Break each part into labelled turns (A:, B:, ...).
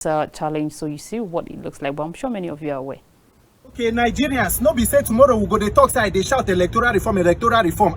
A: challenge, so you see what it looks like, but I'm sure many of you are aware.
B: Okay, Nigerians, no be say tomorrow we go the talk side, they shout electoral reform.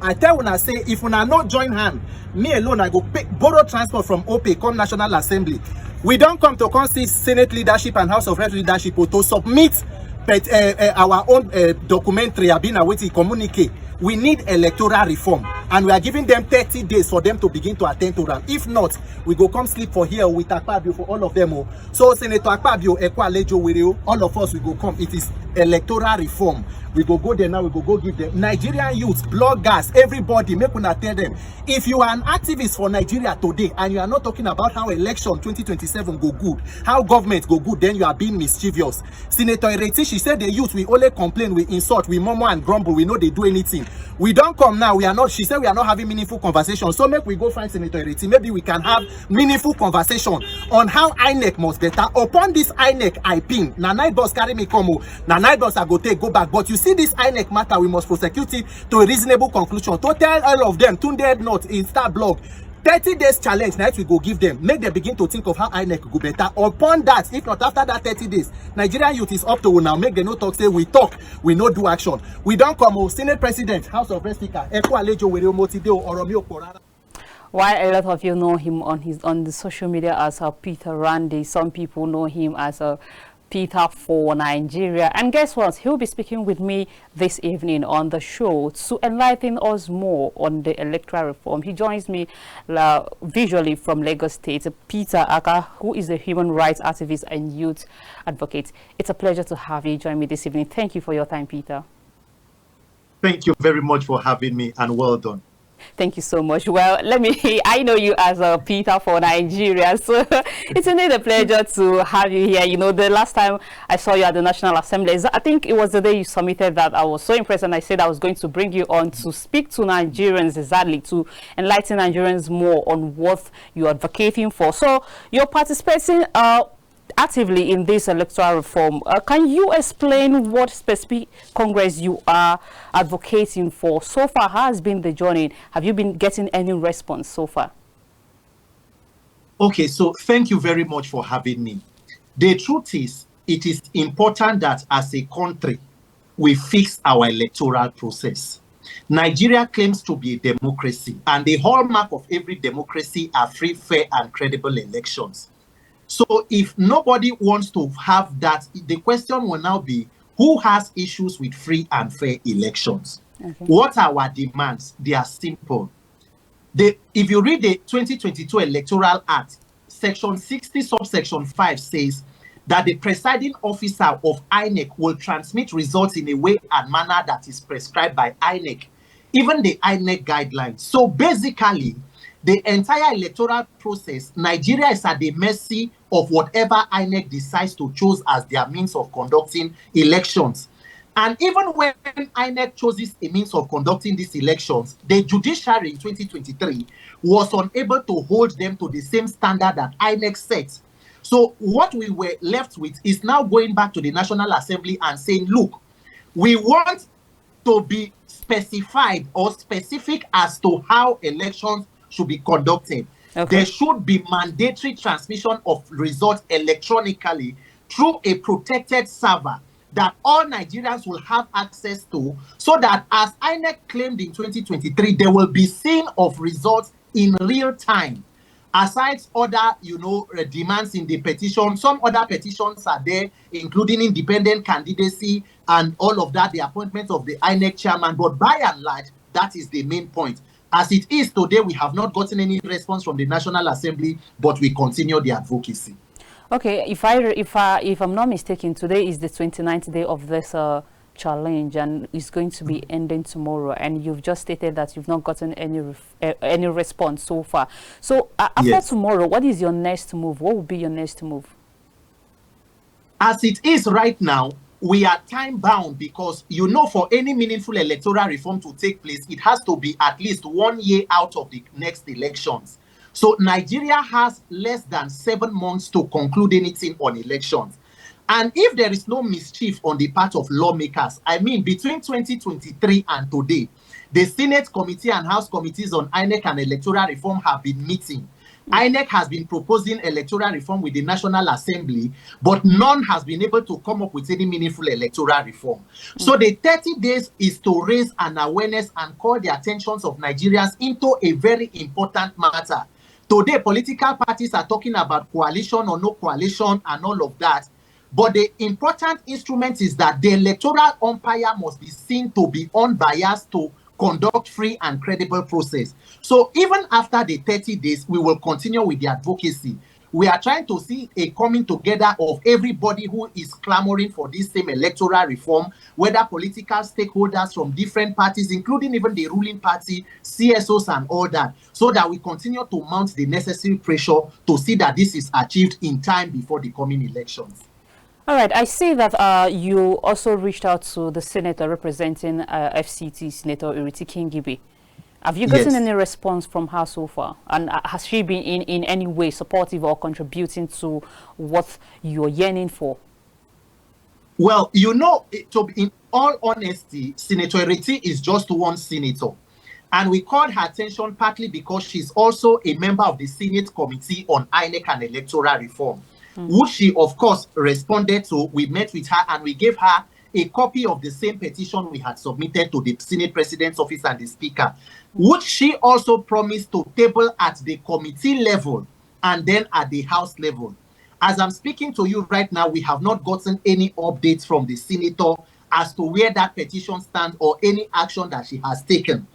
B: I tell when I say, if una not join hand, me alone, I go borrow transport from OPE, come National Assembly. We don't come to see Senate leadership and House of Reps leadership to submit our own documentary, Abina, which communicate. We need electoral reform, and we are giving them 30 days for them to begin to attend to them. If not, we go come sleep for here with Akpabio for all of them. So Senator Akpabio, Ekwa Lejo Wireo, all of us we go come. It is electoral reform. We go there now, we go give them. Nigerian youths, bloggers, everybody, make una tell them. If you are an activist for Nigeria today and you are not talking about how election 2027 go good, how government go good, then you are being mischievous. Senator IRETI, she said the youth, we only complain, we insult, we murmur and grumble, we know they do anything. We don't come now, we are not, she said we are not having meaningful conversation. So make we go find Senator IRETI. Maybe we can have meaningful conversation on how INEC must better. Upon this INEC, I ping. Na night boss carry me come. Na night boss I go take, go back. But you see this INEC matter, we must prosecute it to a reasonable conclusion. To tell all of them, Tunde not in Star Blog, 30 days challenge, night we go give them. Make them begin to think of how INEC go better. Upon that, if not after that 30 days, Nigerian youth is up to now. Make them no talk, say we talk, we no do action. We don't come, Senate President, House of Reps Speaker, Ekwa Lejo Wireo Motideo, Oromio Korara.
A: While a lot of you know him on the social media as Peter Randy, some people know him as Peter for Nigeria. And guess what? He'll be speaking with me this evening on the show to enlighten us more on the electoral reform. He joins me visually from Lagos State, Peter Aka, who is a human rights activist and youth advocate. It's a pleasure to have you join me this evening. Thank you for your time, Peter.
B: Thank you very much for having me, and well done.
A: Thank you so much. Well, I know you as a Peter for Nigeria, so it's indeed a pleasure to have you here. You know, the last time I saw you at the National Assembly, I think it was the day you submitted that I was so impressed, and I said I was going to bring you on to speak to Nigerians, exactly, to enlighten Nigerians more on what you're advocating for. So you're participating actively in this electoral reform. Can you explain what specific Congress you are advocating for? So far, how has been the journey? Have you been getting any response so far?
B: Okay, so thank you very much for having me. The truth is, it is important that as a country, we fix our electoral process. Nigeria claims to be a democracy, and the hallmark of every democracy are free, fair, and credible elections. So if nobody wants to have that, the question will now be, who has issues with free and fair elections? Okay. What are our demands? They are simple. If you read the 2022 Electoral Act, Section 60, subsection 5 says that the presiding officer of INEC will transmit results in a way and manner that is prescribed by INEC, even the INEC guidelines. So basically, the entire electoral process, Nigeria is at the mercy of whatever INEC decides to choose as their means of conducting elections. And even when INEC chooses a means of conducting these elections, the judiciary in 2023 was unable to hold them to the same standard that INEC set. So what we were left with is now going back to the National Assembly and saying, look, we want to be specified or specific as to how elections should be conducted. Okay. There should be mandatory transmission of results electronically through a protected server that all Nigerians will have access to, so that as INEC claimed in 2023, there will be seen of results in real time. Aside other, demands in the petition, some other petitions are there, including independent candidacy and all of that, the appointment of the INEC chairman. But by and large, that is the main point. As it is today, we have not gotten any response from the National Assembly, but we continue the advocacy.
A: Okay, if I'm not mistaken, today is the 29th day of this challenge, and it's going to be ending tomorrow. And you've just stated that you've not gotten any response so far. So after tomorrow, what is your next move? What will be your next move?
B: As it is right now, we are time bound because, for any meaningful electoral reform to take place, it has to be at least 1 year out of the next elections. So Nigeria has less than 7 months to conclude anything on elections. And if there is no mischief on the part of lawmakers, I mean, between 2023 and today, the Senate committee and House committees on INEC and electoral reform have been meeting. INEC has been proposing electoral reform with the National Assembly, but none has been able to come up with any meaningful electoral reform. So the 30 days is to raise an awareness and call the attentions of Nigerians into a very important matter. Today, political parties are talking about coalition or no coalition and all of that. But the important instrument is that the electoral umpire must be seen to be unbiased to conduct free and credible process. So even after the 30 days, we will continue with the advocacy. We are trying to see a coming together of everybody who is clamoring for this same electoral reform, whether political stakeholders from different parties, including even the ruling party, CSOs and all that, so that we continue to mount the necessary pressure to see that this is achieved in time before the coming elections.
A: All right, I see that you also reached out to the senator representing FCT, Senator IRETI KINGIBE. Have you gotten any response from her so far? And has she been in any way supportive or contributing to what you're yearning for?
B: Well, you know, in all honesty, Senator IRETI is just one senator. And we called her attention partly because she's also a member of the Senate Committee on INEC and Electoral Reform, which she, of course, responded to. We met with her and we gave her a copy of the same petition we had submitted to the Senate President's office and the Speaker, which she also promised to table at the committee level and then at the House level. As I'm speaking to you right now, we have not gotten any updates from the senator as to where that petition stands or any action that she has taken.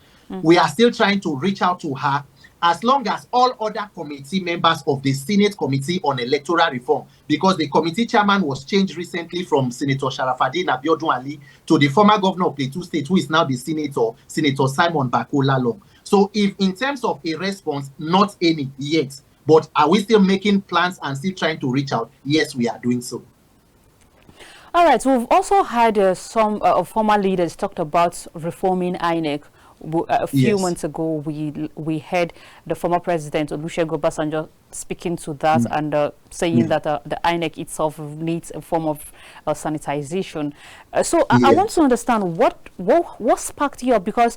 B: We are still trying to reach out to her, as long as all other committee members of the Senate Committee on Electoral Reform, because the committee chairman was changed recently from Senator Sharafadin Abiodun Ali to the former governor of Plateau State, who is now the senator, Senator Simon Bakola. So if in terms of a response, not any yet, but are we still making plans and still trying to reach out? Yes, we are doing so.
A: All right, we've also had some former leaders talked about reforming INEC. A few months ago, we heard the former president Olusegun Obasanjo speaking to that and saying that the INEC itself needs a form of sanitization. I want to understand what sparked you up, because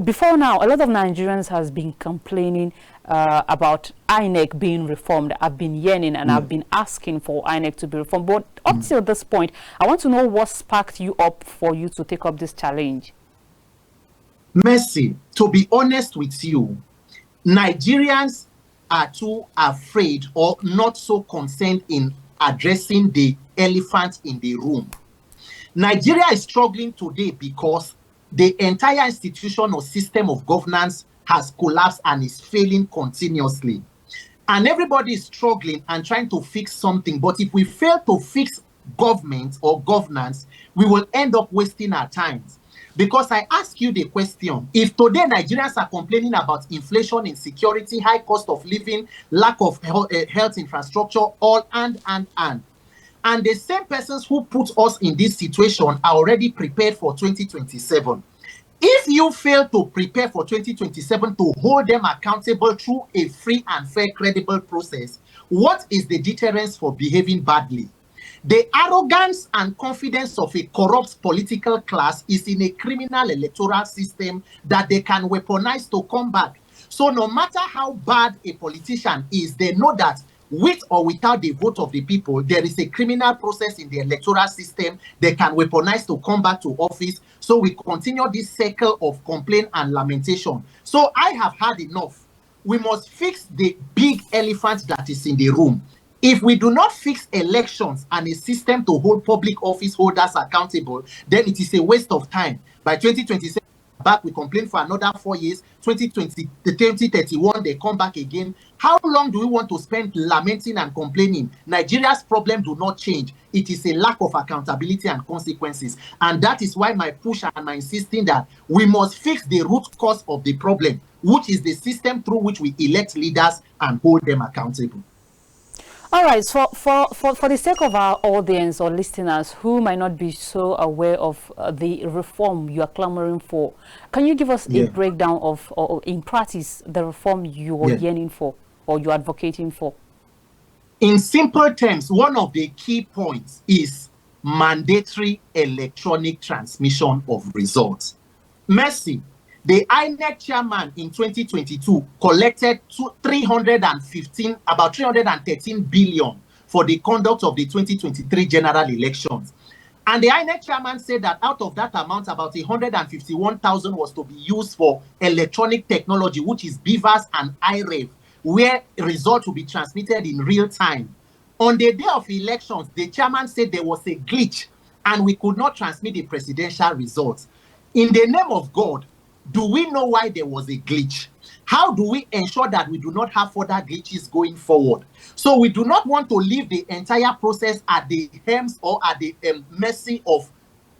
A: before now, a lot of Nigerians has been complaining about INEC being reformed. I've been yearning and I've been asking for INEC to be reformed. But up till this point, I want to know what sparked you up for you to take up this challenge.
B: Mercy, to be honest with you, Nigerians are too afraid or not so concerned in addressing the elephant in the room. Nigeria is struggling today because the entire institution or system of governance has collapsed and is failing continuously. And everybody is struggling and trying to fix something. But if we fail to fix government or governance, we will end up wasting our time. Because I ask you the question, if today Nigerians are complaining about inflation, insecurity, high cost of living, lack of health infrastructure, all and the same persons who put us in this situation are already prepared for 2027. If you fail to prepare for 2027 to hold them accountable through a free and fair, credible process, what is the deterrence for behaving badly? The arrogance and confidence of a corrupt political class is in a criminal electoral system that they can weaponize to come back. So no matter how bad a politician is, they know that with or without the vote of the people, there is a criminal process in the electoral system they can weaponize to come back to office. So we continue this cycle of complaint and lamentation. So I have had enough. We must fix the big elephant that is in the room. If we do not fix elections and a system to hold public office holders accountable, then it is a waste of time. By 2027, back, we complain for another 4 years. 2031, they come back again. How long do we want to spend lamenting and complaining? Nigeria's problem do not change. It is a lack of accountability and consequences. And that is why my push and my insisting that we must fix the root cause of the problem, which is the system through which we elect leaders and hold them accountable.
A: All right, so for the sake of our audience or listeners who might not be so aware of the reform you are clamoring for, can you give us a breakdown of, or in practice, the reform you are yearning for or you're advocating for?
B: In simple terms, one of the key points is mandatory electronic transmission of results. Mercy, The INEC chairman in 2022 collected about 313 billion for the conduct of the 2023 general elections. And the INEC chairman said that out of that amount, about 151,000 was to be used for electronic technology, which is BVAS and IREV, where results will be transmitted in real time. On the day of elections, the chairman said there was a glitch and we could not transmit the presidential results. In the name of God, do we know why there was a glitch? How do we ensure that we do not have further glitches going forward? So we do not want to leave the entire process at the hands or at the mercy of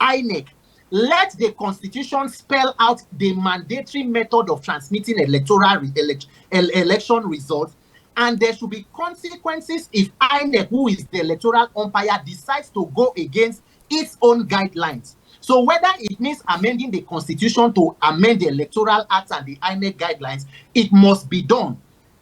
B: INEC. Let the Constitution spell out the mandatory method of transmitting election results, and there should be consequences if INEC, who is the electoral umpire, decides to go against its own guidelines. So whether it means amending the Constitution to amend the Electoral Act and the INEC guidelines, it must be done.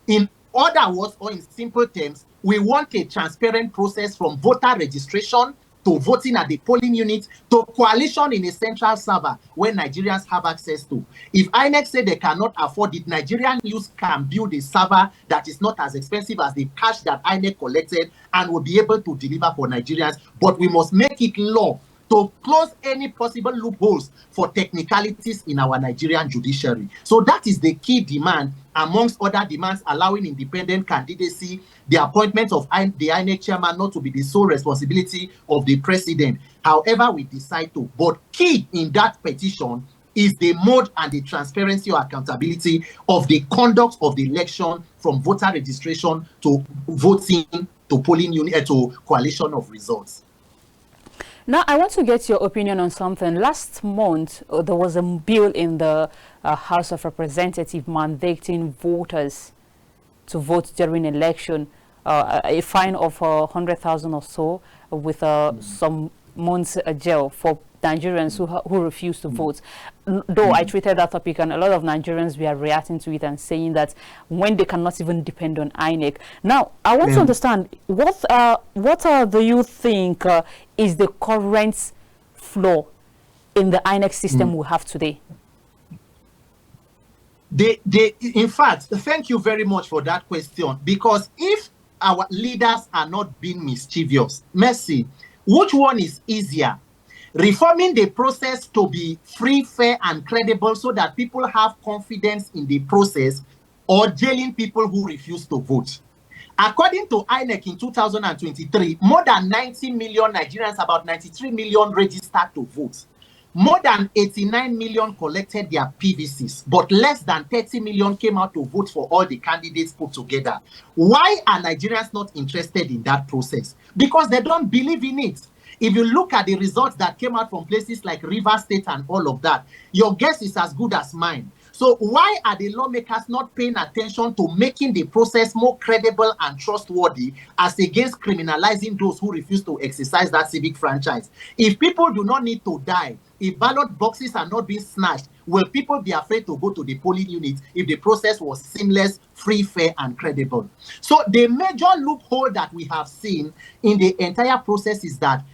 B: In other words, or in simple terms, we want a transparent process from voter registration to voting at the polling unit to coalition in a central server where Nigerians have access to. If INEC say they cannot afford it, Nigerian youth can build a server that is not as expensive as the cash that INEC collected and will be able to deliver for Nigerians. But we must make it law to close any possible loopholes for technicalities in our Nigerian judiciary. So that is the key demand, amongst other demands, allowing independent candidacy, the appointment of the INEC chairman not to be the sole responsibility of the president, however we decide to. But key in that petition is the mode and the transparency or accountability of the conduct of the election, from voter registration to voting to polling unit to coalition of results.
A: Now, I want to get your opinion on something. Last month, there was a bill in the House of Representatives mandating voters to vote during election, a fine of 100,000 or so, with some months jail for Nigerians who refuse to vote. Though I treated that topic, and a lot of Nigerians were reacting to it and saying that when they cannot even depend on INEC. Now, I want to understand, what do you think is the current flaw in the INEC system we have today?
B: In fact, thank you very much for that question, because if our leaders are not being mischievous, Mercy, which one is easier? Reforming the process to be free, fair, and credible so that people have confidence in the process, or jailing people who refuse to vote? According to INEC in 2023, more than 90 million Nigerians, about 93 million, registered to vote. More than 89 million collected their PVCs, but less than 30 million came out to vote for all the candidates put together. Why are Nigerians not interested in that process? Because they don't believe in it. If you look at the results that came out from places like Rivers State and all of that, your guess is as good as mine. So why are the lawmakers not paying attention to making the process more credible and trustworthy, as against criminalizing those who refuse to exercise that civic franchise? If people do not need to die, if ballot boxes are not being snatched, will people be afraid to go to the polling unit if the process was seamless, free, fair, and credible? So the major loophole that we have seen in the entire process is that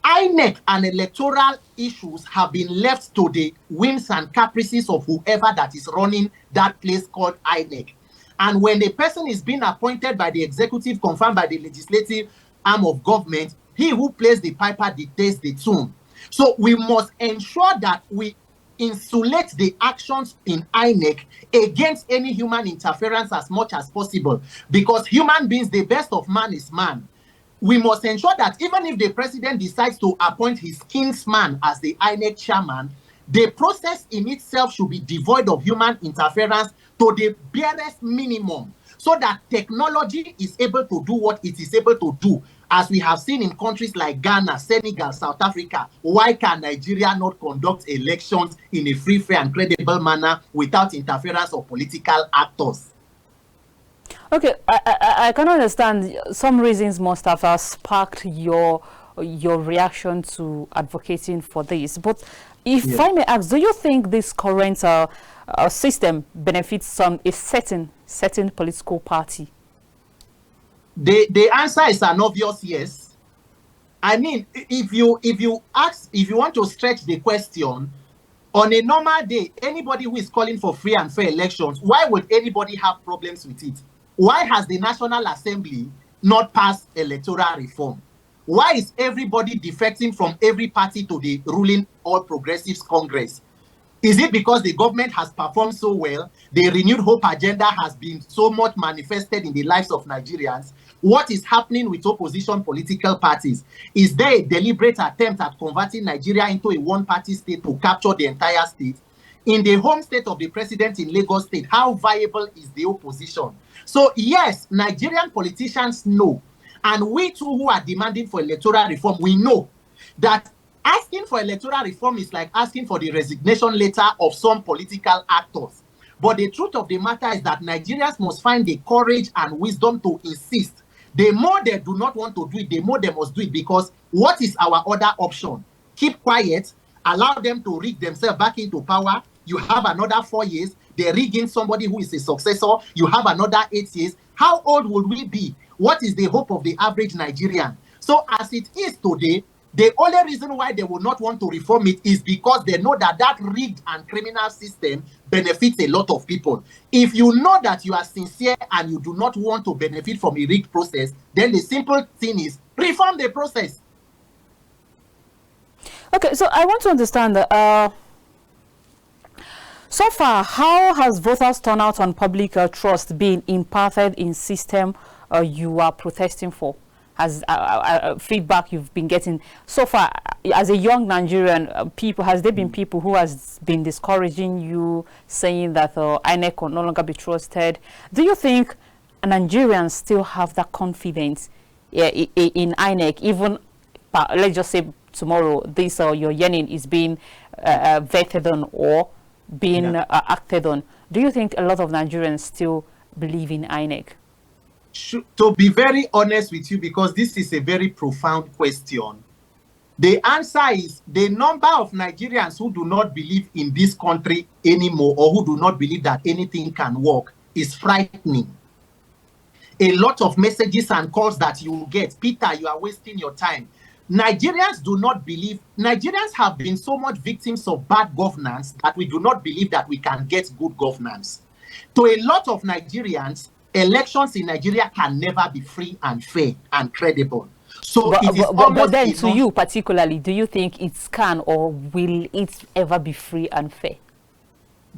B: INEC and electoral issues have been left to the whims and caprices of whoever that is running that place called INEC. And when a person is being appointed by the executive, confirmed by the legislative arm of government, he who plays the piper dictates the tune. So we must ensure that we insulate the actions in INEC against any human interference as much as possible, because human beings, the best of man is man. We must ensure that even if the president decides to appoint his kinsman as the INEC chairman, the process in itself should be devoid of human interference to the barest minimum, so that technology is able to do what it is able to do, as we have seen in countries like Ghana, Senegal, South Africa. Why can Nigeria not conduct elections in a free, fair, and credible manner without interference of political actors?
A: Okay, I can understand some reasons must have sparked your reaction to advocating for this. But if I may ask, do you think this current system benefits a certain political party?
B: The answer is an obvious yes. I mean, if you want to stretch the question, On a normal day, anybody who is calling for free and fair elections, why would anybody have problems with it? Why has the National Assembly not passed electoral reform? Why is everybody defecting from every party to the ruling All Progressives Congress? Is it because the government has performed so well? The renewed hope agenda has been so much manifested in the lives of Nigerians. What is happening with opposition political parties? Is there a deliberate attempt at converting Nigeria into a one-party state to capture the entire state? In the home state of the president in Lagos State, how viable is the opposition? So yes, Nigerian politicians know, and we too who are demanding for electoral reform, we know that asking for electoral reform is like asking for the resignation letter of some political actors. But the truth of the matter is that Nigerians must find the courage and wisdom to insist. The more they do not want to do it, the more they must do it, because what is our other option? Keep quiet, allow them to rig themselves back into power. You have another 4 years. They rig in somebody who is a successor. You have another 8 years. How old would we be? What is the hope of the average Nigerian? So as it is today, the only reason why they will not want to reform it is because they know that that rigged and criminal system benefits a lot of people. If you know that you are sincere and you do not want to benefit from a rigged process, then the simple thing is reform the process.
A: Okay, so I want to understand, so far, how has voters' turnout on public trust been impacted in system you are protesting for? Has feedback you've been getting so far as a young Nigerian, people, has there been people who has been discouraging you, saying that INEC will no longer be trusted? Do you think Nigerians still have that confidence in INEC, even let's just say tomorrow this your yearning is being vetted on or being acted on? Do you think a lot of Nigerians still believe in INEC?
B: To be very honest with you, because this is a very profound question, the answer is the number of Nigerians who do not believe in this country anymore, or who do not believe that anything can work, is frightening. A lot of messages and calls that you get, Peter, you are wasting your time. Nigerians do not believe, Nigerians have been so much victims of bad governance that we do not believe that we can get good governance. To a lot of Nigerians, elections in Nigeria can never be free and fair and credible. So
A: but then to you particularly, do you think it can or will it ever be free and fair?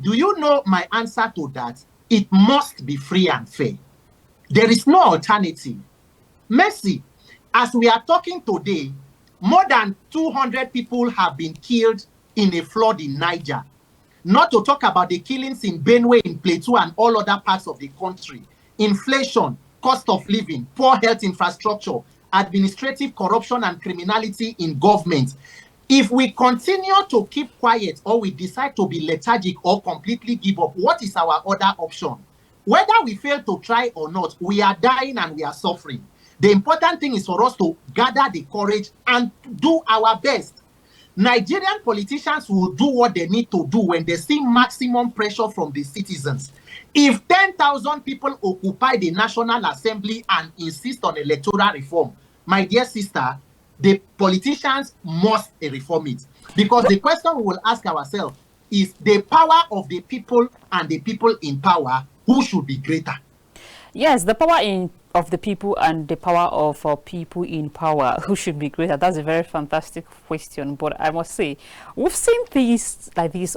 B: Do you know my answer to that? It must be free and fair. There is no alternative. Mercy, as we are talking today, more than 200 people have been killed in a flood in Niger. Not to talk about the killings in Benue, in Plateau, and all other parts of the country. Inflation, cost of living, poor health infrastructure, administrative corruption and criminality in government. If we continue to keep quiet, or we decide to be lethargic or completely give up, what is our other option? Whether we fail to try or not, we are dying and we are suffering. The important thing is for us to gather the courage and do our best. Nigerian politicians will do what they need to do when they see maximum pressure from the citizens. If 10,000 people occupy the National Assembly and insist on electoral reform, my dear sister, the politicians must reform it. Because the question we will ask ourselves is the power of the people and the people in power, who should be greater?
A: Yes, the power of the people and the power of people in power, who should be greater? That's a very fantastic question. But I must say, we've seen things like this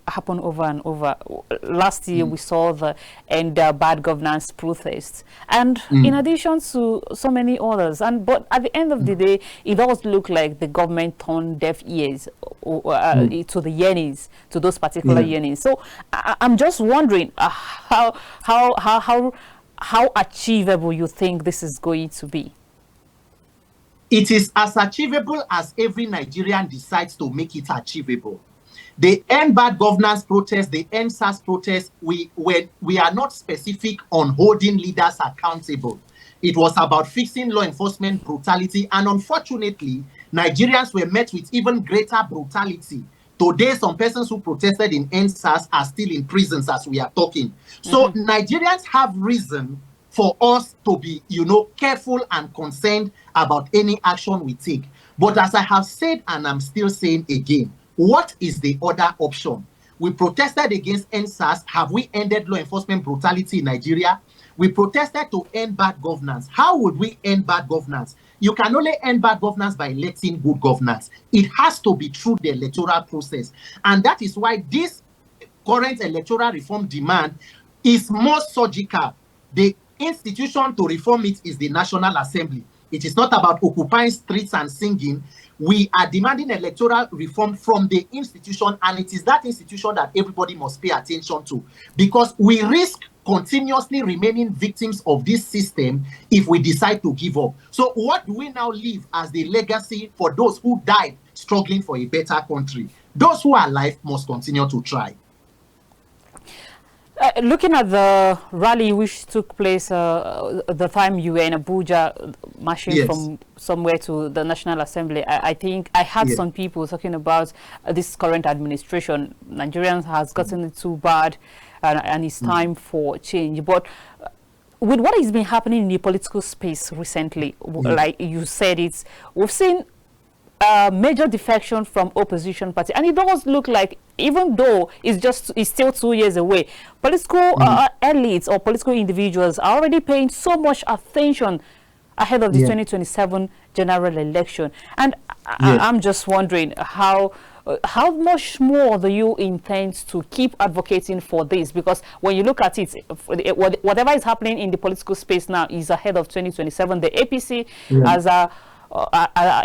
A: happen over and over. Last year, we saw the end bad governance protests, and in addition to so many others. But at the end of the day, it does look like the government turned deaf ears to the yearnings, to those particular yearnings. So I'm just wondering how achievable you think this is going to be?
B: It is as achievable as every Nigerian decides to make it achievable. The end bad governance protest, the end SARS protest, we are not specific on holding leaders accountable. It was about fixing law enforcement brutality, and unfortunately, Nigerians were met with even greater brutality. Today, some persons who protested in NSAS are still in prisons as we are talking. So Nigerians have reason for us to be, careful and concerned about any action we take. But as I have said, and I'm still saying again, What is the other option? We protested against NSAS. Have we ended law enforcement brutality in Nigeria? We protested to end bad governance. How would we end bad governance? You can only end bad governance by electing good governance. It has to be through the electoral process. And that is why this current electoral reform demand is more surgical. The institution to reform it is the National Assembly. It is not about occupying streets and singing. We are demanding electoral reform from the institution, and it is that institution that everybody must pay attention to, because we risk continuously remaining victims of this system if we decide to give up. So what do we now leave as the legacy for those who died struggling for a better country? Those who are alive must continue to try.
A: Looking at the rally which took place the time you were in Abuja, marching from somewhere to the National Assembly, I think I had some people talking about this current administration. Nigerians has gotten it too bad, and it's time for change. But with what has been happening in the political space recently, like you said, we've seen major defection from opposition party, and it does look like, even though it's still 2 years away, political elites or political individuals are already paying so much attention ahead of the 2027 general election. And I'm just wondering how much more do you intend to keep advocating for this? Because when you look at it, whatever is happening in the political space now is ahead of 2027. The APC has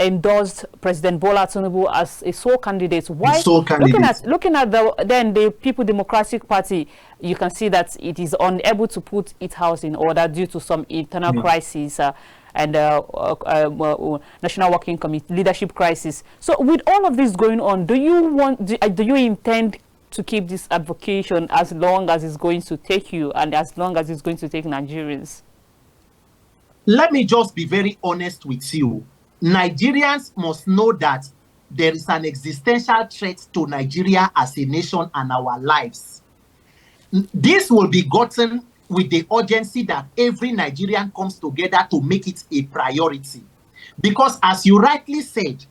A: endorsed President Bola Tinubu as a sole candidate. Why? Looking at the People Democratic Party, you can see that it is unable to put its house in order due to some internal crisis and National Working Committee leadership crisis. So with all of this going on, do you intend to keep this advocation as long as it's going to take you and as long as it's going to take Nigerians?
B: Let me just be very honest with you. Nigerians must know that there is an existential threat to Nigeria as a nation and our lives. This will be gotten with the urgency that every Nigerian comes together to make it a priority. Because as you rightly said,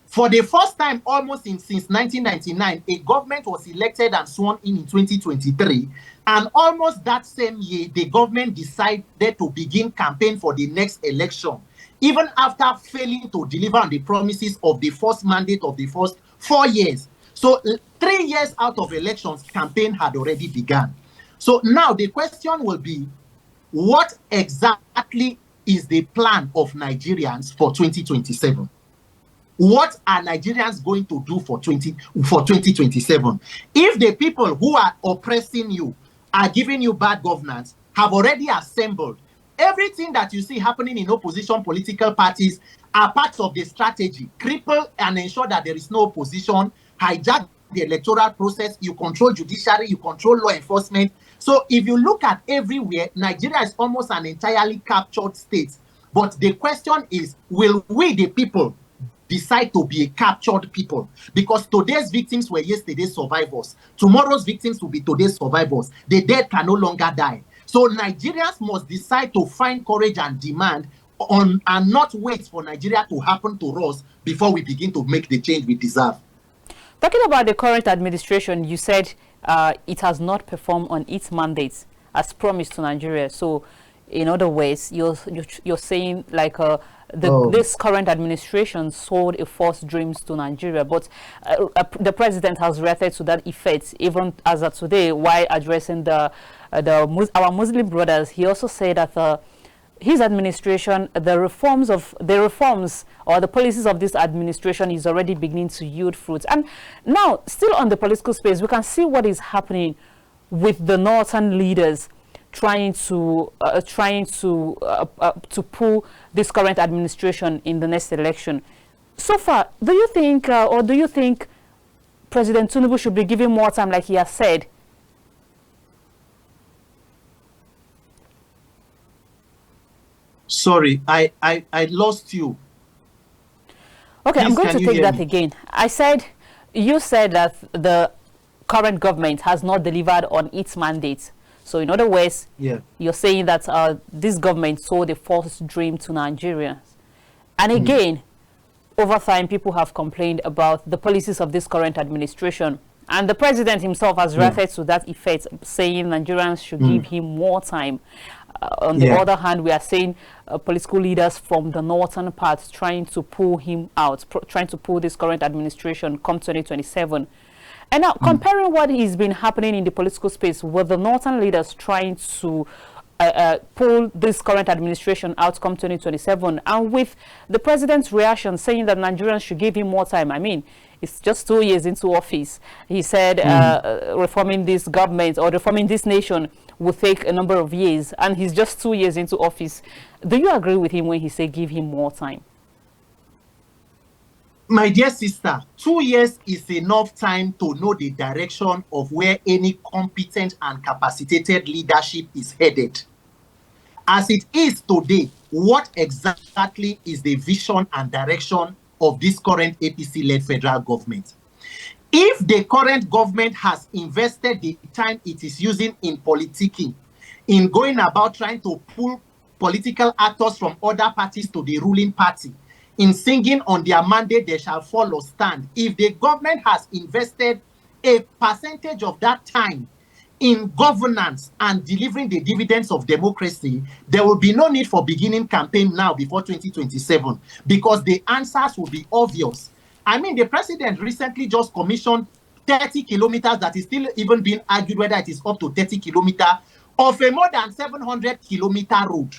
B: for the first time almost since 1999, a government was elected and sworn in 2023. And almost that same year, the government decided to begin campaign for the next election, even after failing to deliver on the promises of the first mandate of the first 4 years. So 3 years out of elections, campaign had already begun. So now the question will be, what exactly is the plan of Nigerians for 2027? What are Nigerians going to do for 2027? If the people who are oppressing you are giving you bad governance, have already assembled, everything that you see happening in opposition political parties are parts of the strategy. Cripple and ensure that there is no opposition, hijack the electoral process, you control judiciary, you control law enforcement. So if you look at everywhere, Nigeria is almost an entirely captured state. But the question is, will we, the people, decide to be a captured people? Because today's victims were yesterday's survivors. Tomorrow's victims will be today's survivors. The dead can no longer die. So Nigerians must decide to find courage and demand on, and not wait for Nigeria to happen to us before we begin to make the change we deserve.
A: Talking about the current administration, you said it has not performed on its mandates as promised to Nigeria. So in other ways, you're saying like this current administration sold a false dreams to Nigeria, but the president has reacted to that effect even as of today while addressing our Muslim brothers. He also said that his administration, the reforms or the policies of this administration is already beginning to yield fruits. And now, still on the political space, we can see what is happening with the northern leaders trying to pull this current administration in the next election. So far, do you think President Tinubu should be given more time, like he has said?
B: Sorry, I lost you.
A: Okay,
B: Please,
A: I'm going to take that again. You said that the current government has not delivered on its mandate. So in other words, you're saying that this government sold a false dream to Nigerians. And again, over time, people have complained about the policies of this current administration. And the president himself has referred to that effect, saying Nigerians should give him more time. On the other hand, we are seeing political leaders from the northern part trying to pull him out, trying to pull this current administration come 2027. And now, comparing what has been happening in the political space with the northern leaders trying to pull this current administration out come 2027, and with the president's reaction saying that Nigerians should give him more time. I mean, it's just 2 years into office. He said reforming this government or reforming this nation will take a number of years, and he's just 2 years into office. Do you agree with him when he said give him more time?
B: My dear sister, 2 years is enough time to know the direction of where any competent and capacitated leadership is headed. As it is today, what exactly is the vision and direction of this current APC-led federal government? If the current government has invested the time it is using in politicking, in going about trying to pull political actors from other parties to the ruling party, in singing on their mandate they shall fall or stand, if the government has invested a percentage of that time in governance and delivering the dividends of democracy, there will be no need for beginning campaign now before 2027, because the answers will be obvious. I mean, the president recently just commissioned 30 kilometers that is still even being argued whether it is up to 30 kilometers of a more than 700 kilometer road.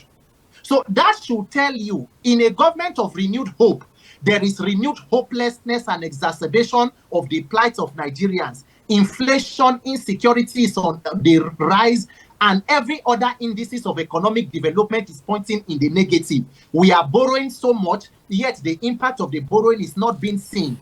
B: So that should tell you, in a government of renewed hope, there is renewed hopelessness and exacerbation of the plight of Nigerians. Inflation, insecurity is on the rise, and every other indices of economic development is pointing in the negative. We are borrowing so much, yet the impact of the borrowing is not being seen.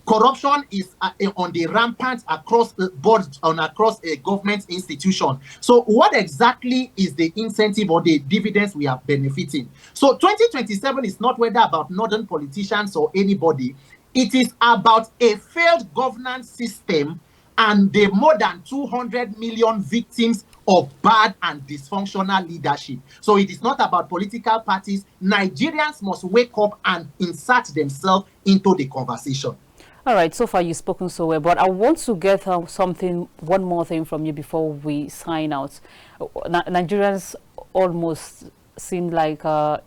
B: Corruption is on the rampant across the board and across a government institution. So what exactly is the incentive or the dividends we are benefiting? So 2027 is not whether about northern politicians or anybody. It is about a failed governance system and the more than 200 million victims of bad and dysfunctional leadership. So it is not about political parties. Nigerians must wake up and insert themselves into the conversation.
A: All right, so far you've spoken so well, but I want to get one more thing from you before we sign out. Nigerians almost seem like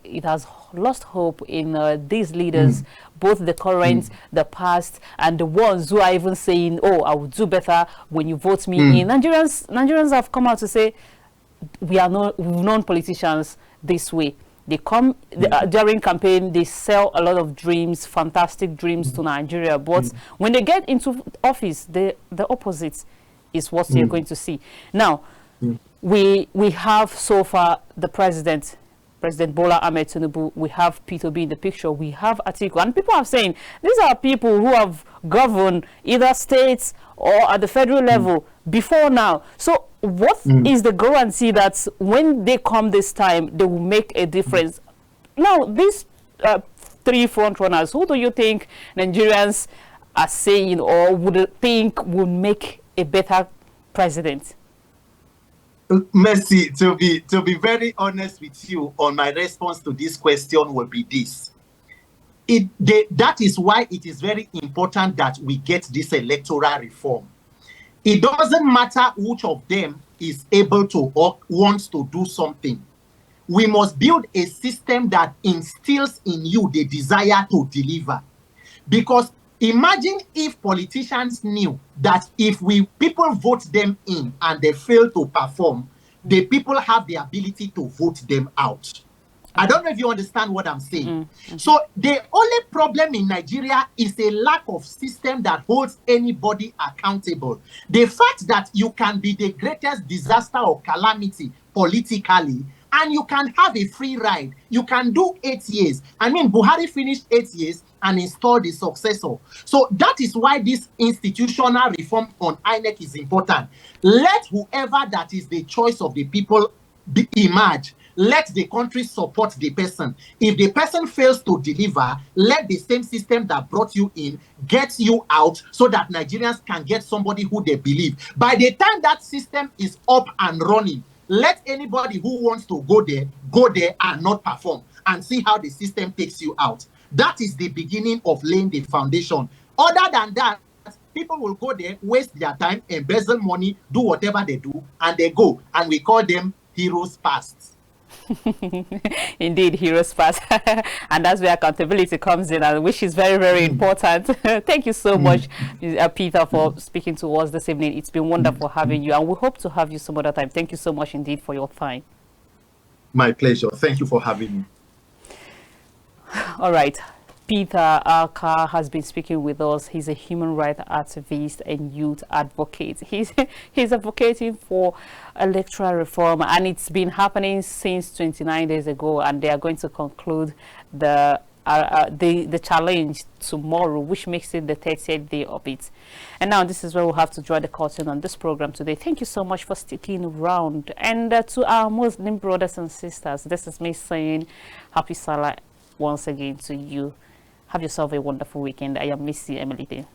A: it has lost hope in these leaders, both the current, the past, and the ones who are even saying, oh, I will do better when you vote me in. Nigerians have come out to say, we've known politicians this way. They come during campaign, they sell a lot of dreams, fantastic dreams to Nigeria. But when they get into office, the opposite is what you're going to see. Now, we have so far the President Bola Ahmed Tinubu, we have Peter B in the picture, we have Atiku, and people are saying these are people who have governed either states or at the federal level before now. So what is the guarantee that when they come this time, they will make a difference? Now, these three front runners, who do you think Nigerians are saying or would think will make a better president?
B: Mercy, to be very honest with you, on my response to this question will be this. That is why it is very important that we get this electoral reform. It doesn't matter which of them is able to or wants to do something. We must build a system that instills in you the desire to deliver. Because imagine if politicians knew that if people vote them in and they fail to perform, the people have the ability to vote them out. I don't know if you understand what I'm saying. So the only problem in Nigeria is a lack of system that holds anybody accountable. The fact that you can be the greatest disaster or calamity politically, and you can have a free ride. You can do 8 years. I mean, Buhari finished 8 years and installed the successor. So that is why this institutional reform on INEC is important. Let whoever that is the choice of the people emerge. Let the country support the person. If the person fails to deliver, let the same system that brought you in get you out so that Nigerians can get somebody who they believe. By the time that system is up and running, let anybody who wants to go there and not perform and see how the system takes you out. That is the beginning of laying the foundation. Other than that, people will go there, waste their time, embezzle money, do whatever they do, and they go. And we call them heroes past.
A: Indeed, heroes pass. And that's where accountability comes in, and which is very, very important. Thank you so much, Peter, for speaking to us this evening. It's been wonderful having you, and we hope to have you some other time. Thank you so much indeed for your time.
B: My pleasure. Thank you for having me.
A: All right. Peter Alka has been speaking with us. He's a human rights activist and youth advocate. He's advocating for electoral reform, and it's been happening since 29 days ago, and they are going to conclude the challenge tomorrow, which makes it the 30th day of it. And now this is where we'll have to draw the curtain on this program today. Thank you so much for sticking around. And to our Muslim brothers and sisters, this is me saying happy Salah once again to you. Have yourself a wonderful weekend. I am Missy Emily.